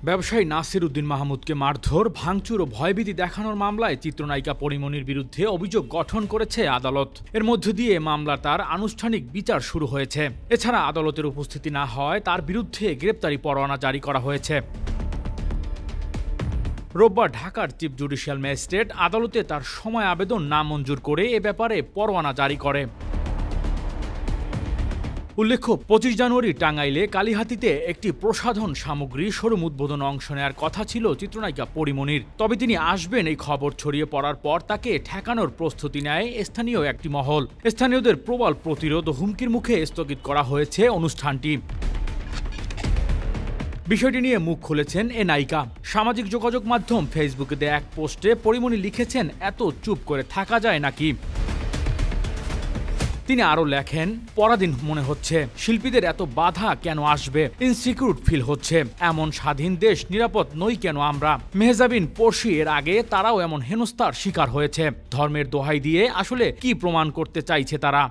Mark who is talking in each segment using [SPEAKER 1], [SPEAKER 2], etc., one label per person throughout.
[SPEAKER 1] ব্যবসায়ী নাসির উদ্দিন মাহমুদকে মারধর, ভাঙচুর ও ভয়ভীতি দেখানোর মামলায় চিত্রনায়িকা পরীমনির বিরুদ্ধে অভিযোগ গঠন করেছে আদালত। এর মধ্য দিয়ে মামলা তার আনুষ্ঠানিক বিচার শুরু হয়েছে। এছাড়া আদালতের উপস্থিতি না হওয়ায় তার বিরুদ্ধে গ্রেপ্তারি পরোয়ানা জারি করা হয়েছে। রোববার ঢাকার চিফ জুডিশিয়াল ম্যাজিস্ট্রেট আদালতে তার সময় আবেদন নামঞ্জুর করে এ ব্যাপারে পরোয়ানা জারি করে। উল্লেখ্য, 25 জানুয়ারি টাঙ্গাইলে কালিহাতীতে একটি প্রসাধন সামগ্রী শোরুম উদ্বোধনে অংশ নেওয়ার কথা ছিল চিত্রনায়িকা পরীমনির। তবে তিনি আসবেন এই খবর ছড়িয়ে পড়ার পর তাকে ঠেকানোর প্রস্তুতি নেয় স্থানীয় একটি মহল। স্থানীয়দের প্রবল প্রতিরোধ ও হুমকির মুখে স্থগিত করা হয়েছে অনুষ্ঠানটি। বিষয়টি নিয়ে মুখ খুলেছেন এ নায়িকা। সামাজিক যোগাযোগ মাধ্যম ফেসবুকে দেয়া এক পোস্টে পরীমনি লিখেছেন, এত চুপ করে থাকা যায় নাকি। তিনি আরও লেখেন, পরাধীন মনে হচ্ছে, শিল্পীদের এত বাধা কেন আসবে, ইনসিকিউর ফিল হচ্ছে, এমন স্বাধীন দেশ নিরাপদ নই কেন আমরা। মেহজাবিন পড়শি এর আগে তারাও এমন হেনস্থার শিকার হয়েছে। ধর্মের দোহাই দিয়ে আসলে কি প্রমাণ করতে চাইছে তারা।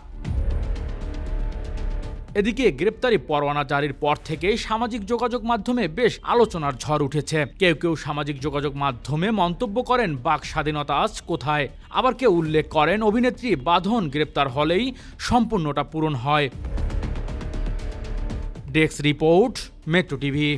[SPEAKER 1] এদিকে গ্রেপ্তারি পরোয়ানা জারির পর থেকেই সামাজিক যোগাযোগ মাধ্যমে বেশ আলোচনার ঝড় উঠেছে। কেউ কেউ সামাজিক যোগাযোগ মাধ্যমে মন্তব্য করেন, বাক স্বাধীনতা আজ কোথায়। আবার কেউ উল্লেখ করেন, অভিনেত্রী বাঁধন গ্রেপ্তার হলেই সম্পূর্ণটা পূরণ হয়। Desk report, metro TV.